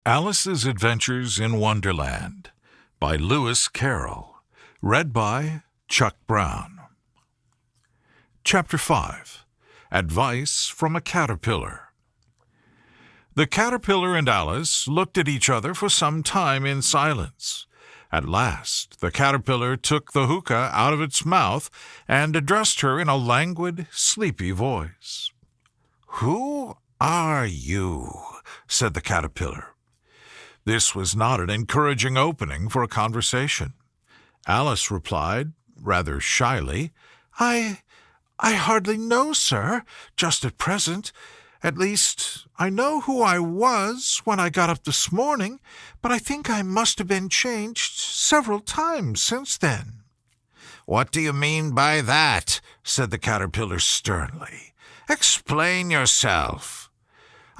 Alice's Adventures in Wonderland by Lewis Carroll. Read by Chuck Brown. Chapter 5. Advice from a Caterpillar. The caterpillar and Alice looked at each other for some time in silence. At last, the caterpillar took the hookah out of its mouth and addressed her in a languid, sleepy voice. "Who are you?" said the caterpillar. This was not an encouraging opening for a conversation. Alice replied, rather shyly, I hardly know, sir, just at present. At least, I know who I was when I got up this morning, but I think I must have been changed several times since then." "What do you mean by that?" said the caterpillar sternly. "Explain yourself."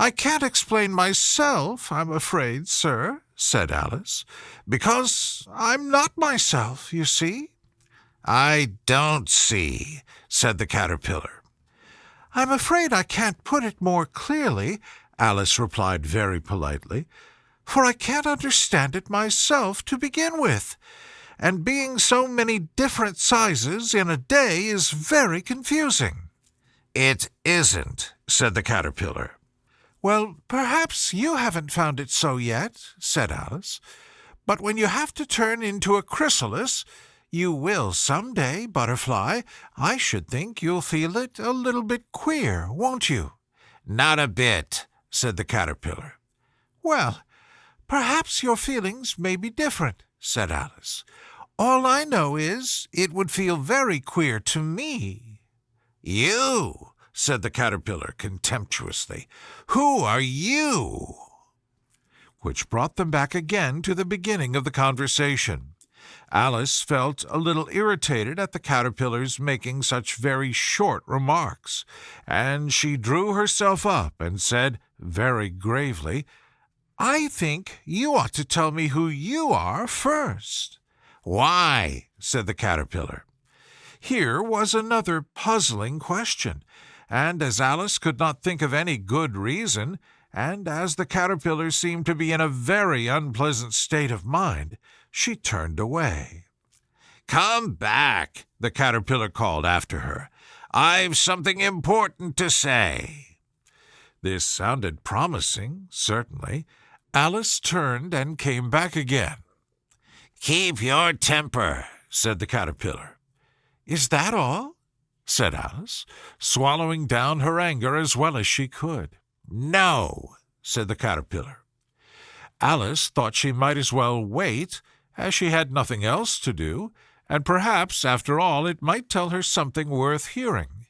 "I can't explain myself, I'm afraid, sir," said Alice, "because I'm not myself, you see." "I don't see," said the caterpillar. "I'm afraid I can't put it more clearly," Alice replied very politely, "for I can't understand it myself to begin with, and being so many different sizes in a day is very confusing." "It isn't," said the caterpillar. "Well, perhaps you haven't found it so yet," said Alice, "but when you have to turn into a chrysalis, you will some day, Butterfly, I should think you'll feel it a little bit queer, won't you?" "Not a bit," said the caterpillar. "Well, perhaps your feelings may be different," said Alice. "All I know is it would feel very queer to me." "You?" said the caterpillar contemptuously. "Who are you?" Which brought them back again to the beginning of the conversation. Alice felt a little irritated at the caterpillar's making such very short remarks, and she drew herself up and said very gravely, "I think you ought to tell me who you are first." "Why?" said the caterpillar. Here was another puzzling question, and as Alice could not think of any good reason, and as the caterpillar seemed to be in a very unpleasant state of mind, she turned away. "Come back," the caterpillar called after her. "I've something important to say." This sounded promising, certainly. Alice turned and came back again. "Keep your temper," said the caterpillar. "Is that all?" said Alice, swallowing down her anger as well as she could. "No," said the caterpillar. Alice thought she might as well wait, as she had nothing else to do, and perhaps, after all, it might tell her something worth hearing.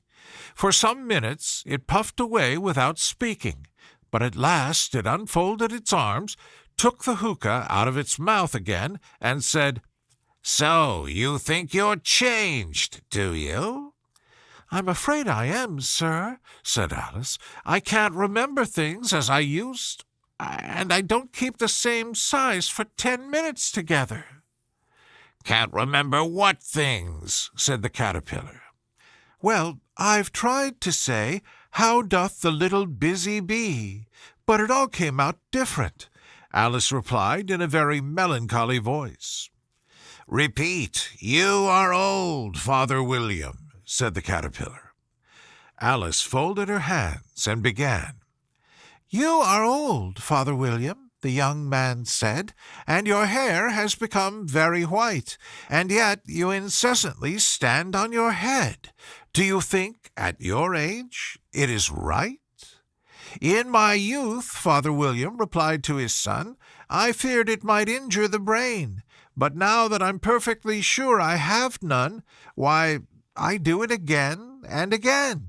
For some minutes it puffed away without speaking, but at last it unfolded its arms, took the hookah out of its mouth again, and said, "So you think you're changed, do you?" "I'm afraid I am, sir," said Alice. "I can't remember things as I used, and I don't keep the same size for 10 minutes together." "Can't remember what things?" said the caterpillar. "Well, I've tried to say, 'How doth the little busy bee?' but it all came out different," Alice replied in a very melancholy voice. "Repeat, 'You are old, Father William,'" said the caterpillar. Alice folded her hands and began. "You are old, Father William," the young man said, "and your hair has become very white, and yet you incessantly stand on your head. Do you think, at your age, it is right?" "In my youth," Father William replied to his son, "I feared it might injure the brain, but now that I'm perfectly sure I have none, why, I do it again and again."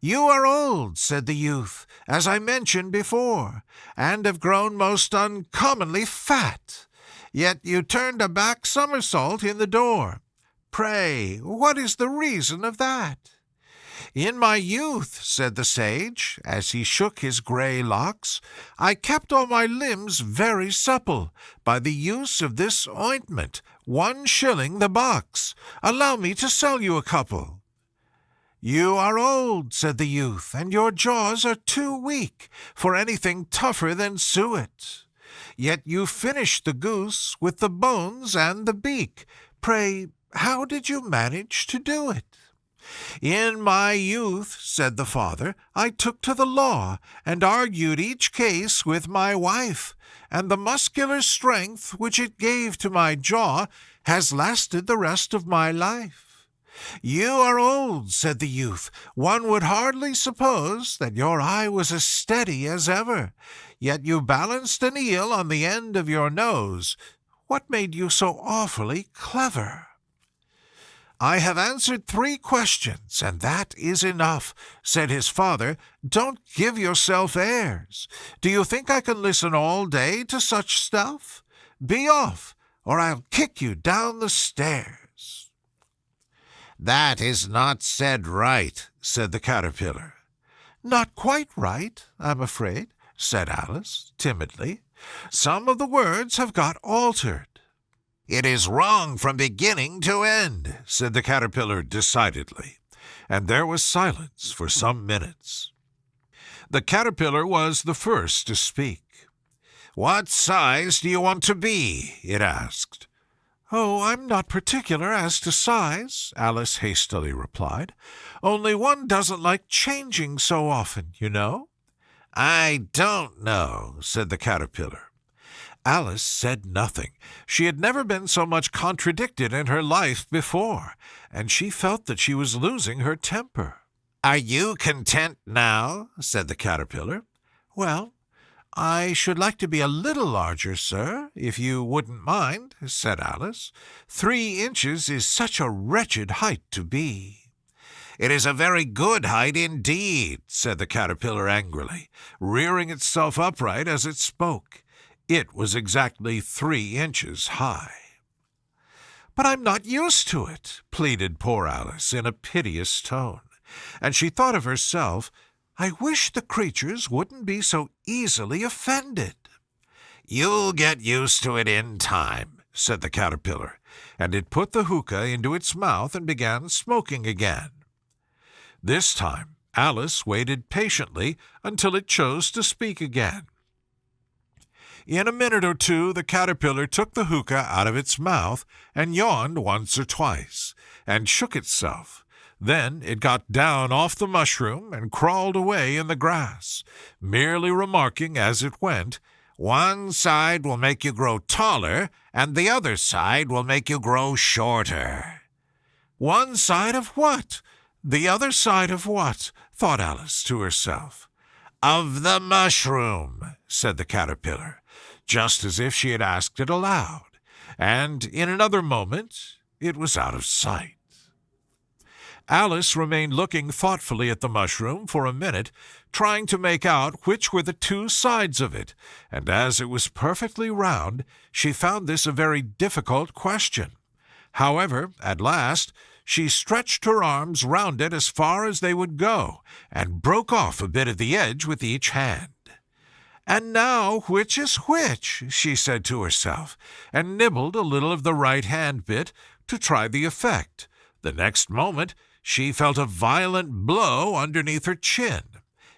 "You are old," said the youth, "as I mentioned before, and have grown most uncommonly fat. Yet you turned a back somersault in the door. Pray, what is the reason of that?" "In my youth," said the sage, as he shook his grey locks, "I kept all my limbs very supple by the use of this ointment, 1 shilling the box. Allow me to sell you a couple." "You are old," said the youth, "and your jaws are too weak for anything tougher than suet. Yet you finished the goose with the bones and the beak. Pray, how did you manage to do it?" "In my youth," said the father, "I took to the law and argued each case with my wife, and the muscular strength which it gave to my jaw has lasted the rest of my life." "You are old," said the youth. "One would hardly suppose that your eye was as steady as ever. Yet you balanced an eel on the end of your nose. What made you so awfully clever?" "I have answered 3 questions, and that is enough," said his father. "Don't give yourself airs. Do you think I can listen all day to such stuff? Be off, or I'll kick you down the stairs." "That is not said right," said the caterpillar. "Not quite right, I'm afraid," said Alice, timidly. "Some of the words have got altered." "It is wrong from beginning to end," said the caterpillar decidedly, and there was silence for some minutes. The caterpillar was the first to speak. "What size do you want to be?" it asked. "Oh, I'm not particular as to size," Alice hastily replied. "Only one doesn't like changing so often, you know." "I don't know," said the caterpillar. Alice said nothing. She had never been so much contradicted in her life before, and she felt that she was losing her temper. "Are you content now?" said the caterpillar. "Well, I should like to be a little larger, sir, if you wouldn't mind," said Alice. 3 inches is such a wretched height to be." "It is a very good height indeed," said the caterpillar angrily, rearing itself upright as it spoke. It was exactly 3 inches high. "But I'm not used to it," pleaded poor Alice in a piteous tone, and she thought of herself, "I wish the creatures wouldn't be so easily offended." "You'll get used to it in time," said the caterpillar, and it put the hookah into its mouth and began smoking again. This time Alice waited patiently until it chose to speak again. In a minute or 2 the caterpillar took the hookah out of its mouth and yawned once or twice, and shook itself. Then it got down off the mushroom and crawled away in the grass, merely remarking as it went, "One side will make you grow taller, and the other side will make you grow shorter." "One side of what? The other side of what?" thought Alice to herself. "Of the mushroom," said the caterpillar, just as if she had asked it aloud, and in another moment it was out of sight. Alice remained looking thoughtfully at the mushroom for a minute, trying to make out which were the 2 sides of it, and as it was perfectly round, she found this a very difficult question. However, at last, she stretched her arms round it as far as they would go, and broke off a bit of the edge with each hand. "And now which is which?" she said to herself, and nibbled a little of the right-hand bit to try the effect. The next moment she felt a violent blow underneath her chin.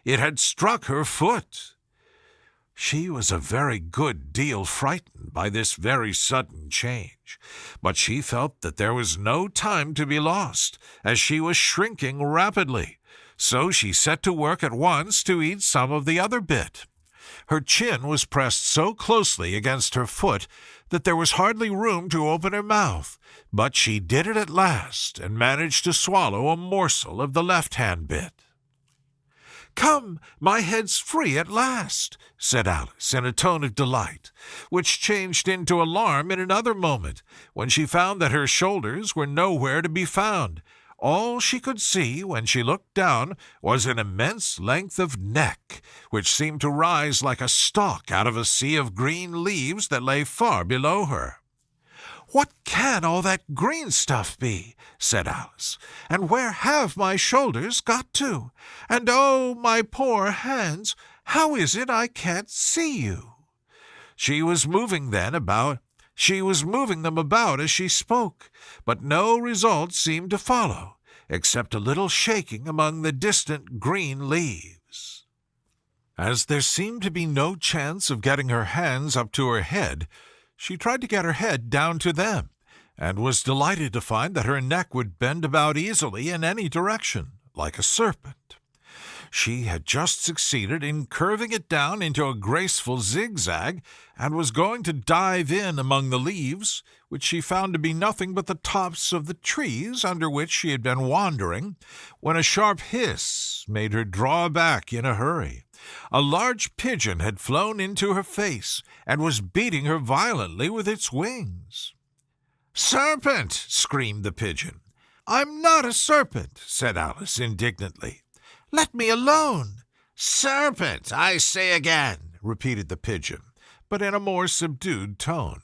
It had struck her foot. She was a very good deal frightened by this very sudden change, but she felt that there was no time to be lost, as she was shrinking rapidly, so she set to work at once to eat some of the other bit. Her chin was pressed so closely against her foot that there was hardly room to open her mouth, but she did it at last and managed to swallow a morsel of the left-hand bit. "Come, my head's free at last," said Alice in a tone of delight, which changed into alarm in another moment, when she found that her shoulders were nowhere to be found. All she could see when she looked down was an immense length of neck, which seemed to rise like a stalk out of a sea of green leaves that lay far below her. "What can all that green stuff be?" said Alice. "And where have my shoulders got to? And oh, my poor hands, how is it I can't see you?" She was moving them about as she spoke, but no result seemed to follow, except a little shaking among the distant green leaves. As there seemed to be no chance of getting her hands up to her head, she tried to get her head down to them, and was delighted to find that her neck would bend about easily in any direction, like a serpent. She had just succeeded in curving it down into a graceful zigzag, and was going to dive in among the leaves, which she found to be nothing but the tops of the trees under which she had been wandering, when a sharp hiss made her draw back in a hurry. A large pigeon had flown into her face, and was beating her violently with its wings. "Serpent!" screamed the pigeon. "I'm not a serpent," said Alice indignantly. "Let me alone." "Serpent, I say again," repeated the pigeon, but in a more subdued tone,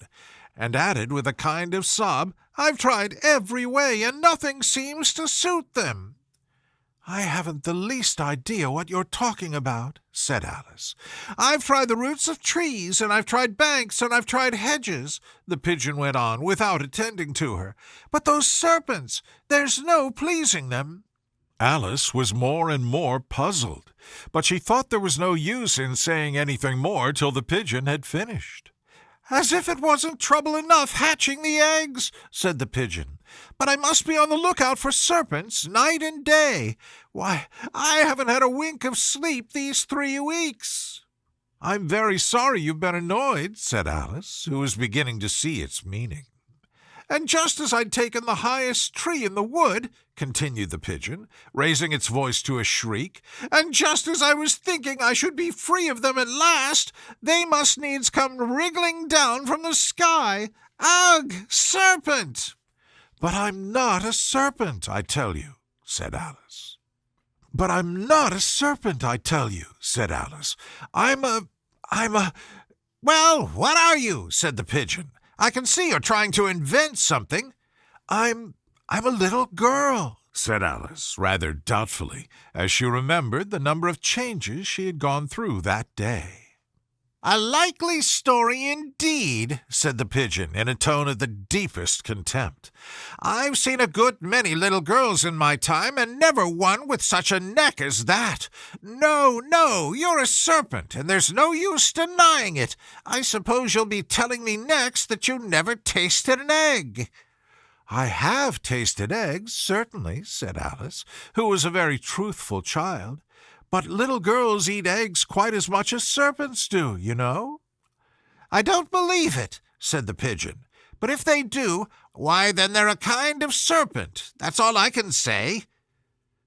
and added with a kind of sob, "I've tried every way, and nothing seems to suit them." "I haven't the least idea what you're talking about," said Alice. "I've tried the roots of trees, and I've tried banks, and I've tried hedges," the pigeon went on, without attending to her. "But those serpents, there's no pleasing them." Alice was more and more puzzled, but she thought there was no use in saying anything more till the pigeon had finished. "As if it wasn't trouble enough hatching the eggs," said the pigeon. "But I must be on the lookout for serpents night and day. Why, I haven't had a wink of sleep these 3 weeks." "I'm very sorry you've been annoyed," said Alice, who was beginning to see its meaning. "And just as I'd taken the highest tree in the wood," continued the pigeon, raising its voice to a shriek, "and just as I was thinking I should be free of them at last, they must needs come wriggling down from the sky. Ugh! Serpent!" "But I'm not a serpent, I tell you," said Alice. "But I'm not a serpent, I tell you," said Alice. I'm a... "Well, what are you?" said the pigeon. "I can see you're trying to invent something." I'm a little girl," said Alice, rather doubtfully, as she remembered the number of changes she had gone through that day. "A likely story indeed," said the pigeon in a tone of the deepest contempt. "I've seen a good many little girls in my time, and never one with such a neck as that. No, you're a serpent, and there's no use denying it. I suppose you'll be telling me next that you never tasted an egg." "I have tasted eggs, certainly," said Alice, who was a very truthful child. "But little girls eat eggs quite as much as serpents do, you know." "I don't believe it," said the pigeon. "But if they do, why, then they're a kind of serpent. That's all I can say."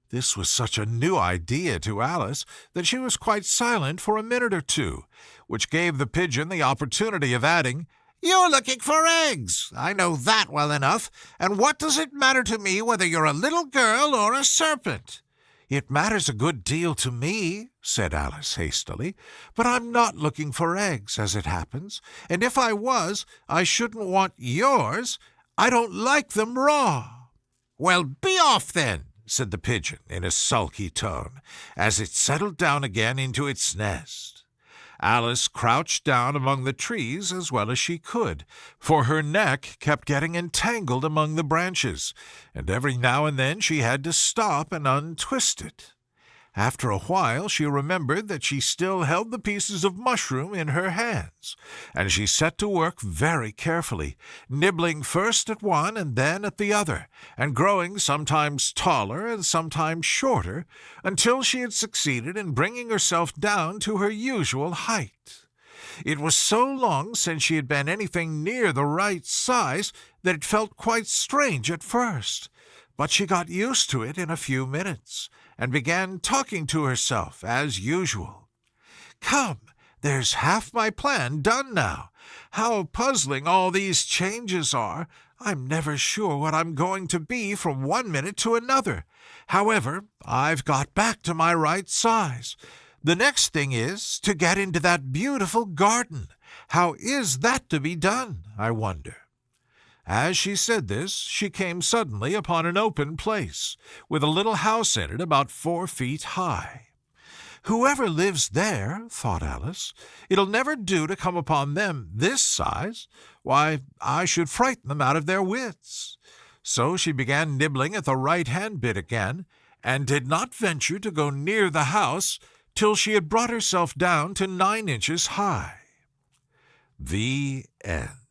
This was such a new idea to Alice that she was quite silent for a minute or two, which gave the pigeon the opportunity of adding, "You're looking for eggs. I know that well enough. And what does it matter to me whether you're a little girl or a serpent?" "It matters a good deal to me," said Alice hastily, "but I'm not looking for eggs, as it happens, and if I was, I shouldn't want yours. I don't like them raw." "Well, be off then," said the pigeon in a sulky tone, as it settled down again into its nest. Alice crouched down among the trees as well as she could, for her neck kept getting entangled among the branches, and every now and then she had to stop and untwist it. After a while she remembered that she still held the pieces of mushroom in her hands, and she set to work very carefully, nibbling first at one and then at the other, and growing sometimes taller and sometimes shorter, until she had succeeded in bringing herself down to her usual height. It was so long since she had been anything near the right size that it felt quite strange at first, but she got used to it in a few minutes, and began talking to herself as usual. "Come, there's half my plan done now. How puzzling all these changes are! I'm never sure what I'm going to be from one minute to another. However, I've got back to my right size. The next thing is to get into that beautiful garden. How is that to be done, I wonder?" As she said this, she came suddenly upon an open place, with a little house in it about 4 feet high. "Whoever lives there," thought Alice, "it'll never do to come upon them this size. Why, I should frighten them out of their wits." So she began nibbling at the right-hand bit again, and did not venture to go near the house till she had brought herself down to 9 inches high. The end.